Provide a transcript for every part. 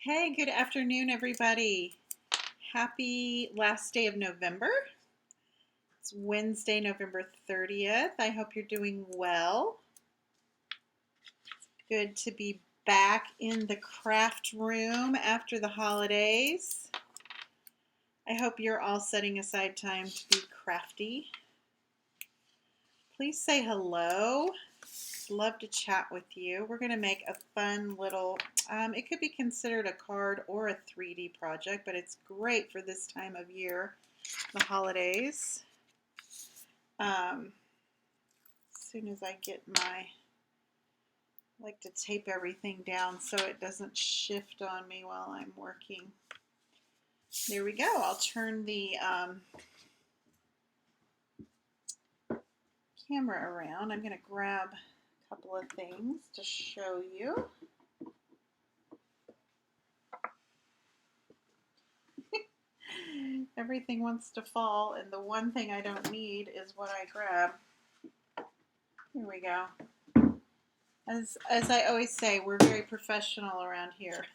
Hey, good afternoon, everybody. Happy last day of November. It's Wednesday, November 30th. I hope you're doing well. Good to be back in the craft room after the holidays. I hope you're all setting aside time to be crafty. Please say hello. Love to chat with you. We're going to make a fun little, it could be considered a card or a 3D project, but it's great for this time of year, the holidays. As soon as I get I like to tape everything down so it doesn't shift on me while I'm working. There we go. I'll turn the camera around. I'm going to grab a couple of things to show you. Everything wants to fall, and the one thing I don't need is what I grab. Here we go. As I always say, we're very professional around here.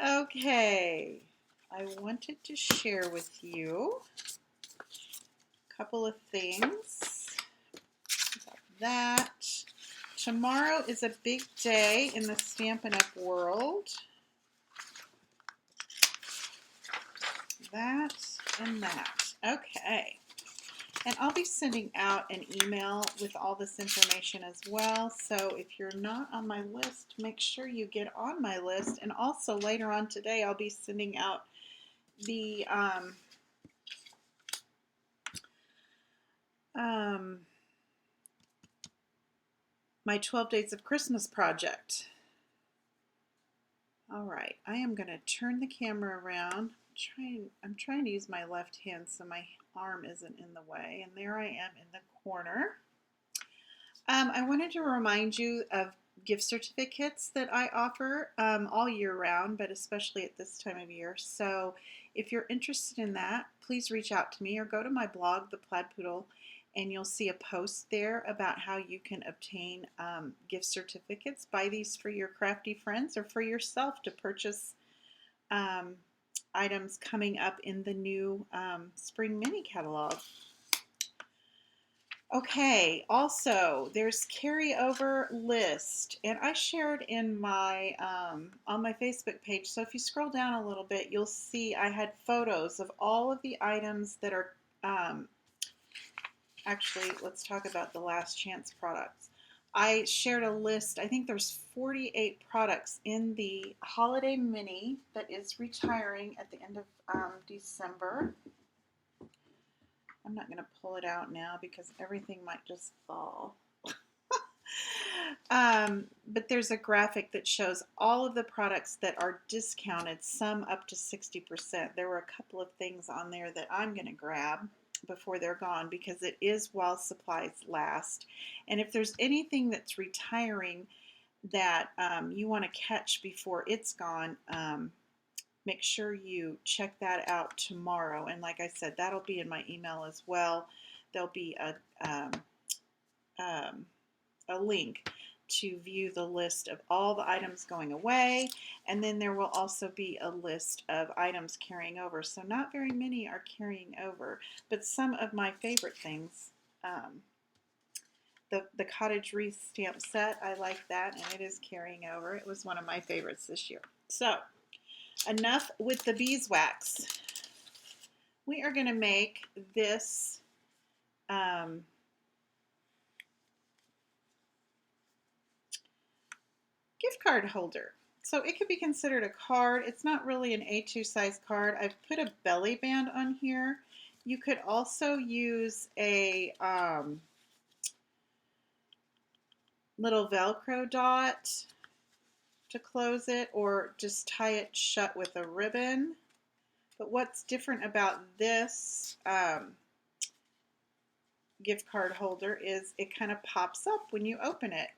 Okay, I wanted to share with you a couple of things about that. Tomorrow is a big day in the Stampin' Up! World. That and that. Okay. And I'll be sending out an email with all this information as well. So if you're not on my list, make sure you get on my list. And also later on today, I'll be sending out the my 12 Days of Christmas project. All right, I am going to turn the camera around. I'm trying to use my left hand so my arm isn't in the way. And there I am in the corner. I wanted to remind you of gift certificates that I offer all year round, but especially at this time of year. So if you're interested in that, please reach out to me or go to my blog, The Plaid Poodle, and you'll see a post there about how you can obtain gift certificates. Buy these for your crafty friends or for yourself to purchase items coming up in the new spring mini catalog. Okay, also there's carryover list, and I shared in my on my Facebook page. So if you scroll down a little bit, you'll see I had photos of all of the items that are actually. Let's talk about the last chance products. I shared a list. I think there's 48 products in the holiday mini that is retiring at the end of December. I'm not going to pull it out now because everything might just fall. But there's a graphic that shows all of the products that are discounted, some up to 60%. There were a couple of things on there that I'm going to grab before they're gone because it is while supplies last. And if there's anything that's retiring that you want to catch before it's gone, make sure you check that out tomorrow. And like I said, that'll be in my email as well. There'll be a link to view the list of all the items going away, and then there will also be a list of items carrying over. So not very many are carrying over, but some of my favorite things. The cottage wreath stamp set, I like that, and it is carrying over. It was one of my favorites this year. So enough with the beeswax. We are going to make this gift card holder. So it could be considered a card. It's not really an A2 size card. I've put a belly band on here. You could also use a little Velcro dot to close it, or just tie it shut with a ribbon. But what's different about this gift card holder is it kind of pops up when you open it.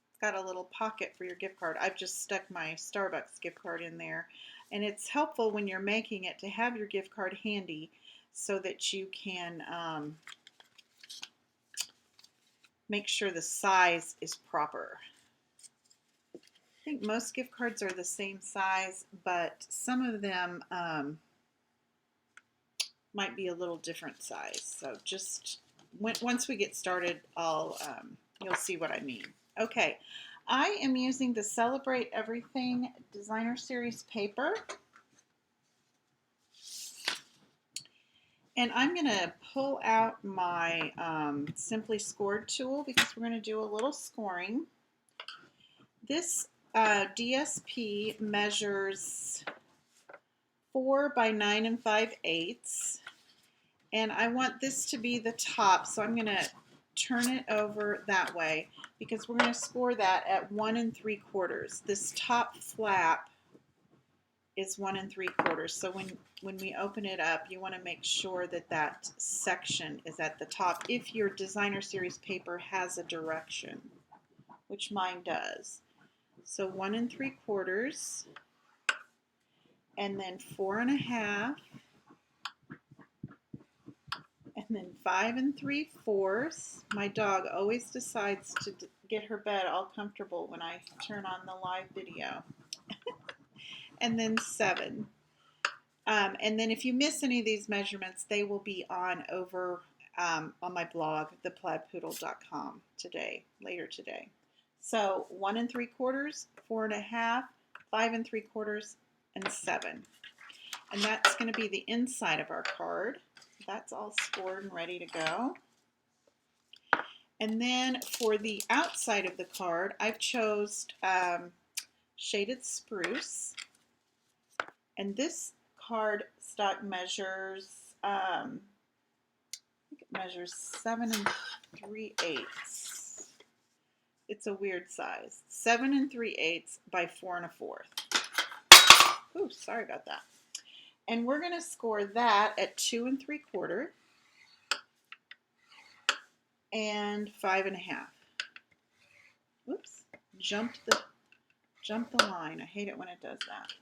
It's got a little pocket for your gift card. I've just stuck my Starbucks gift card in there. And it's helpful when you're making it to have your gift card handy so that you can make sure the size is proper. think most gift cards are the same size, but some of them might be a little different size. So just once we get started, you'll see what I mean. Okay, I am using the Celebrate Everything Designer Series paper. And I'm going to pull out my Simply Scored tool because we're going to do a little scoring. This DSP measures 4 by 9 5/8, and I want this to be the top, so I'm going to turn it over that way because we're going to score that at 1 3/4. This top flap is 1 3/4. So when we open it up, you want to make sure that that section is at the top if your designer series paper has a direction, which mine does. So 1 3/4, and then 4 1/2, and then 5 3/4. My dog always decides to get her bed all comfortable when I turn on the live video. And then 7. And then if you miss any of these measurements, they will be on my blog, theplaidpoodle.com later today. So 1 3/4, 4 1/2, 5 3/4, and 7. And that's going to be the inside of our card. That's all scored and ready to go. And then for the outside of the card, I've chosen shaded spruce. And this card stock measures, I think it measures 7 3/8. It's a weird size. 7 3/8 by 4 1/4. Ooh, sorry about that. And we're going to score that at 2 3/4 and 5 1/2. Oops, jumped the line. I hate it when it does that.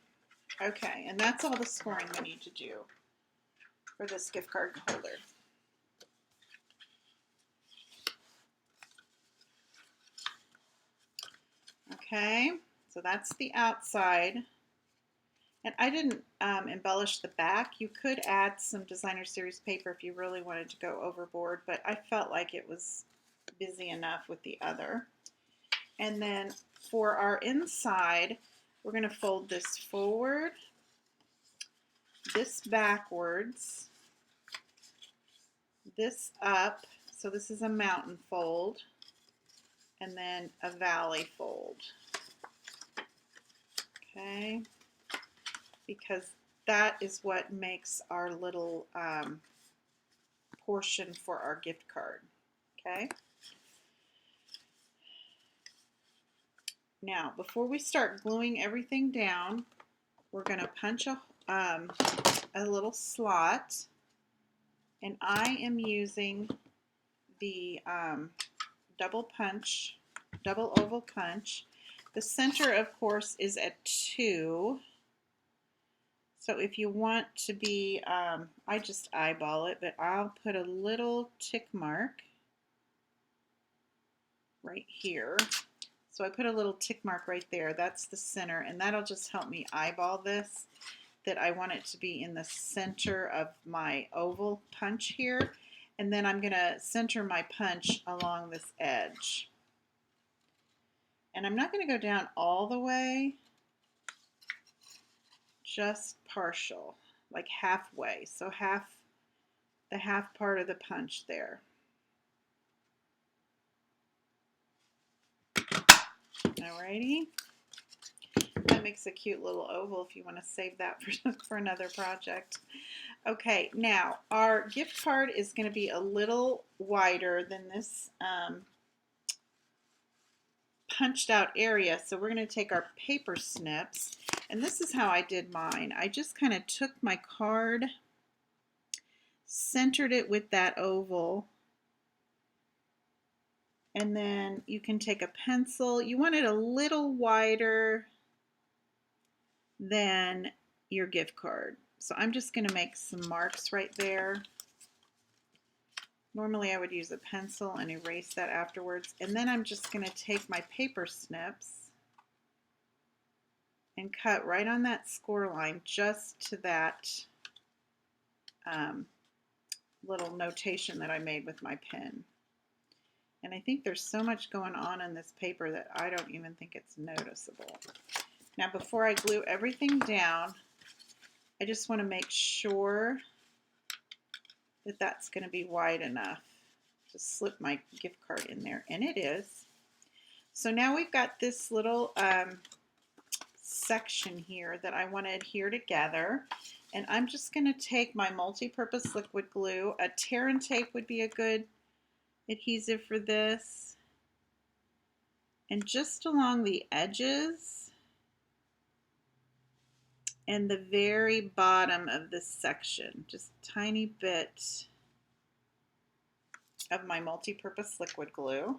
Okay, and that's all the scoring we need to do for this gift card holder. Okay, so that's the outside. And I didn't embellish the back. You could add some designer series paper if you really wanted to go overboard, but I felt like it was busy enough with the other. And then for our inside, we're going to fold this forward, this backwards, this up. So this is a mountain fold, and then a valley fold. Okay, because that is what makes our little portion for our gift card. Okay. Now, before we start gluing everything down, we're going to punch a little slot, and I am using the double oval punch. The center, of course, is at 2. So if you want to be, I just eyeball it, but I'll put a little tick mark right here. So I put a little tick mark right there. That's the center, and that'll just help me eyeball this, that I want it to be in the center of my oval punch here. And then I'm going to center my punch along this edge. And I'm not going to go down all the way, just partial, like halfway. So the half part of the punch there. Alrighty. That makes a cute little oval if you want to save that for another project. Okay, now our gift card is going to be a little wider than this punched out area, so we're going to take our paper snips, and this is how I did mine. I just kind of took my card, centered it with that oval, and then you can take a pencil. You want it a little wider than your gift card. So I'm just going to make some marks right there. Normally I would use a pencil and erase that afterwards. And then I'm just going to take my paper snips and cut right on that score line, just to that little notation that I made with my pen. And I think there's so much going on in this paper that I don't even think it's noticeable. Now, before I glue everything down, I just want to make sure that that's going to be wide enough to slip my gift card in there, and it is. So now we've got this little section here that I want to adhere together, and I'm just going to take my multi-purpose liquid glue. A tear and tape would be a good adhesive for this, and just along the edges and the very bottom of this section, just a tiny bit of my multi-purpose liquid glue.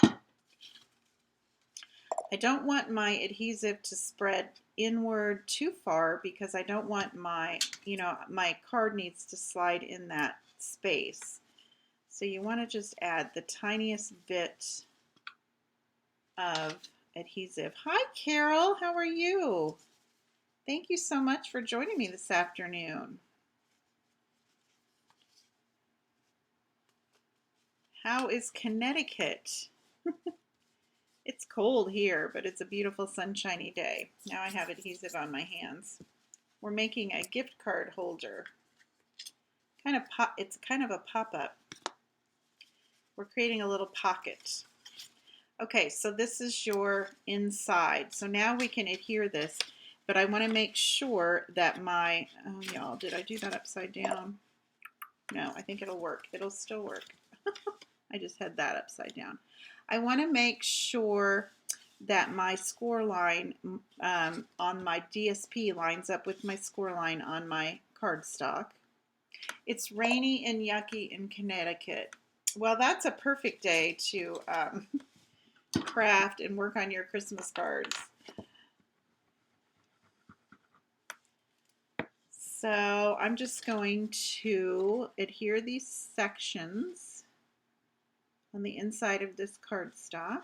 I don't want my adhesive to spread inward too far because I don't want my, my card needs to slide in that space. So you want to just add the tiniest bit of adhesive. Hi Carol, how are you? Thank you so much for joining me this afternoon. How is Connecticut? It's cold here, but it's a beautiful sunshiny day. Now I have adhesive on my hands. We're making a gift card holder. It's kind of a pop-up. We're creating a little pocket. Okay, so this is your inside. So now we can adhere this, but I want to make sure that my, oh y'all, did I do that upside down? No, I think it'll work. It'll still work. I just had that upside down. I want to make sure that my score line on my DSP lines up with my score line on my cardstock. It's rainy and yucky in Connecticut. Well, that's a perfect day to craft and work on your Christmas cards. So I'm just going to adhere these sections on the inside of this cardstock.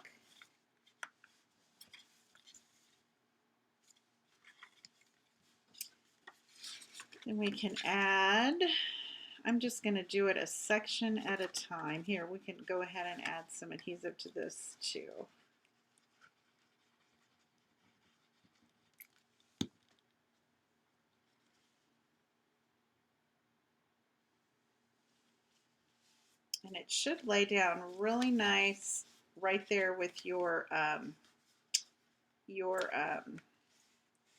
Then we can add, I'm just going to do it a section at a time. Here, we can go ahead and add some adhesive to this too. And it should lay down really nice right there with your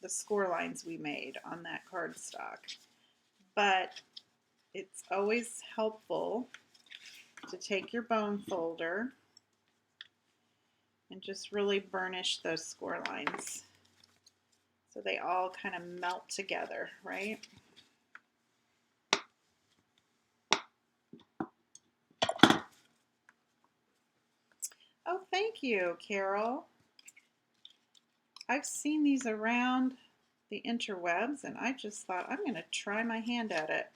the score lines we made on that cardstock. But it's always helpful to take your bone folder and just really burnish those score lines so they all kind of melt together, right? Oh, thank you, Carol. I've seen these around the interwebs, and I just thought I'm going to try my hand at it.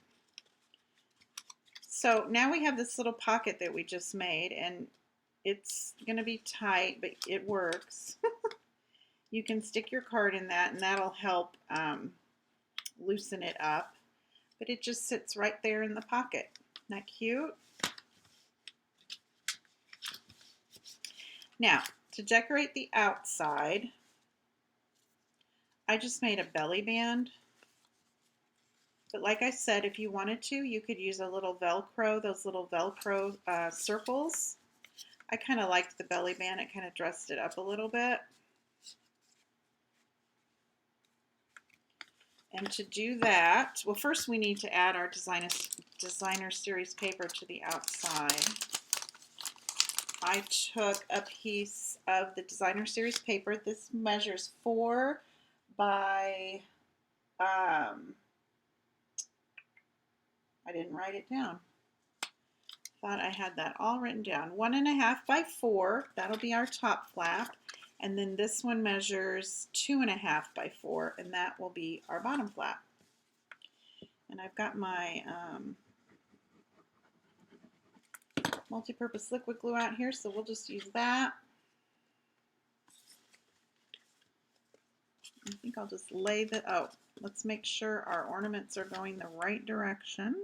So now we have this little pocket that we just made, and it's going to be tight, but it works. You can stick your card in that, and that'll help loosen it up. But it just sits right there in the pocket. Isn't that cute? Now, to decorate the outside, I just made a belly band. But like I said, if you wanted to, you could use a little Velcro, those little Velcro circles. I kind of liked the belly band. It kind of dressed it up a little bit. And to do that, well, first we need to add our designer series paper to the outside. I took a piece of the designer series paper. This measures 4 by, I didn't write it down. Thought I had that all written down. 1.5 by 4, that'll be our top flap. And then this one measures 2.5 by 4, and that will be our bottom flap. And I've got my multi-purpose liquid glue out here, so we'll just use that. I think I'll just lay the, oh, let's make sure our ornaments are going the right direction.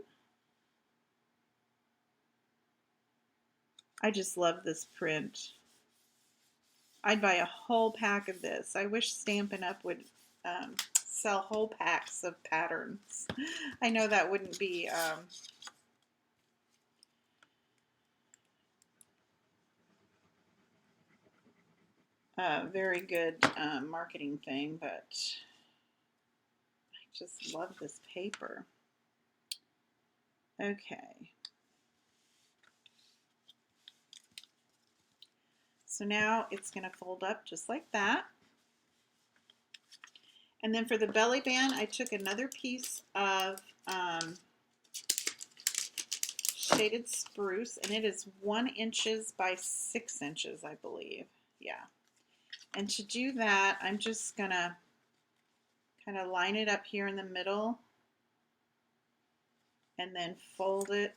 I just love this print. I'd buy a whole pack of this. I wish Stampin' Up! Would sell whole packs of patterns. I know that wouldn't be a very good marketing thing, but I just love this paper. Okay. So now it's going to fold up just like that. And then for the belly band, I took another piece of shaded spruce, and it is 1 inch by 6 inches, I believe. Yeah. And to do that, I'm just going to kind of line it up here in the middle and then fold it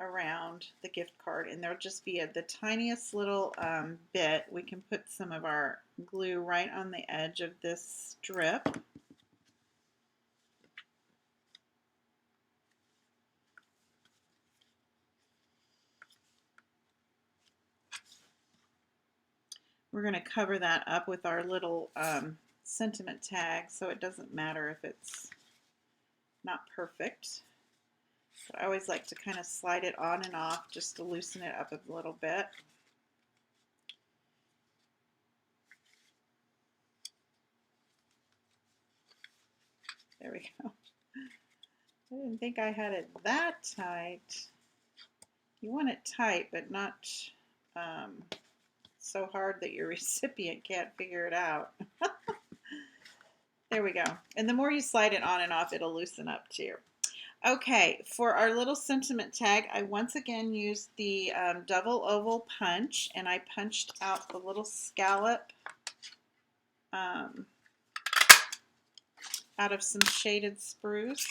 around the gift card, and there'll just be the tiniest little bit. We can put some of our glue right on the edge of this strip. We're going to cover that up with our little sentiment tag, so it doesn't matter if it's not perfect. But I always like to kind of slide it on and off just to loosen it up a little bit. There we go. I didn't think I had it that tight. You want it tight, but not so hard that your recipient can't figure it out. There we go. And the more you slide it on and off, it'll loosen up too. Okay, for our little sentiment tag, I once again used the double oval punch, and I punched out the little scallop out of some shaded spruce.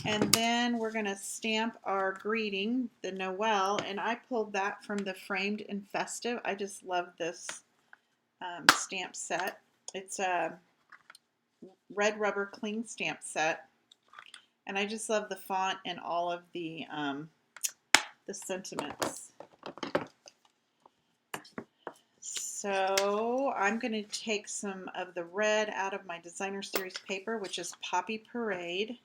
And then we're going to stamp our greeting, the Noel, and I pulled that from the Framed in Festive. I just love this stamp set. It's a red rubber cling stamp set, and I just love the font and all of the sentiments. So I'm going to take some of the red out of my Designer Series paper, which is Poppy Parade.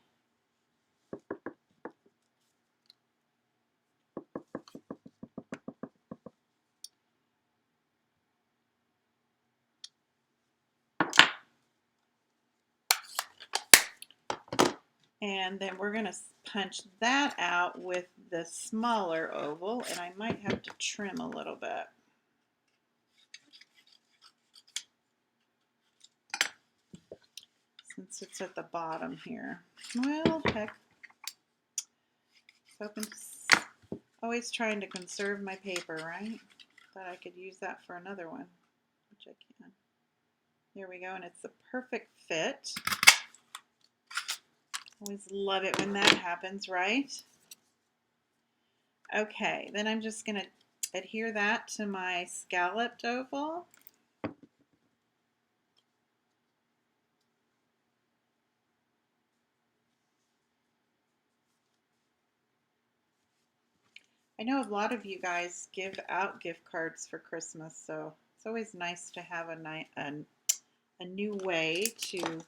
And then we're going to punch that out with the smaller oval, and I might have to trim a little bit. Since it's at the bottom here. Well, heck. Always trying to conserve my paper, right? Thought I could use that for another one, which I can. There we go, and it's the perfect fit. Always love it when that happens, right? Okay, then I'm just going to adhere that to my scalloped oval. I know a lot of you guys give out gift cards for Christmas, so it's always nice to have a new way to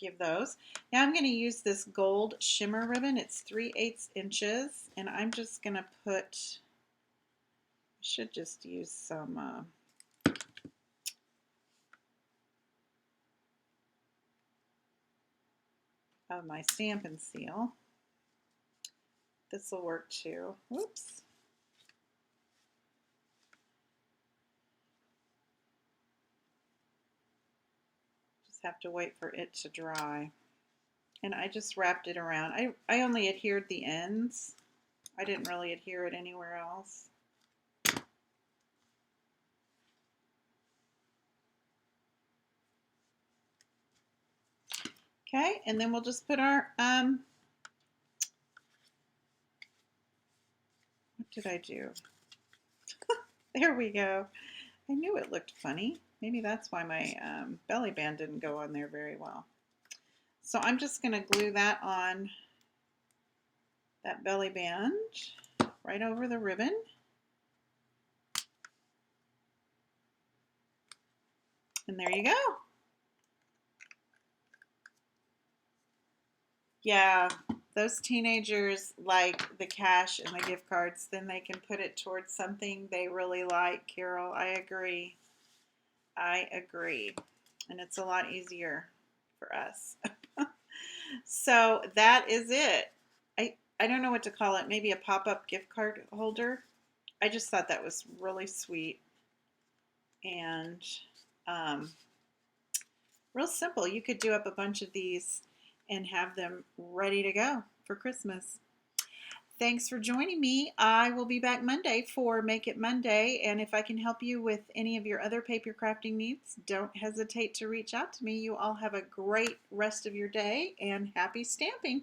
give those. Now I'm going to use this gold shimmer ribbon. It's 3/8 inches, and I'm just going to put, I should just use some of my Stampin' Seal. This will work too. Whoops. Just have to wait for it to dry. And I just wrapped it around. I only adhered the ends. I didn't really adhere it anywhere else. Okay, and then we'll just put our, what did I do? There we go. I knew it looked funny. Maybe that's why my belly band didn't go on there very well. So I'm just going to glue that on that belly band right over the ribbon. And there you go. Yeah, those teenagers like the cash and the gift cards, then they can put it towards something they really like, Carol. I agree. I agree. And it's a lot easier for us. So that is it. I don't know what to call it. Maybe a pop-up gift card holder. I just thought that was really sweet and um, real simple. You could do up a bunch of these and have them ready to go for Christmas. Thanks for joining me. I will be back Monday for Make It Monday. And if I can help you with any of your other paper crafting needs, don't hesitate to reach out to me. You all have a great rest of your day and happy stamping.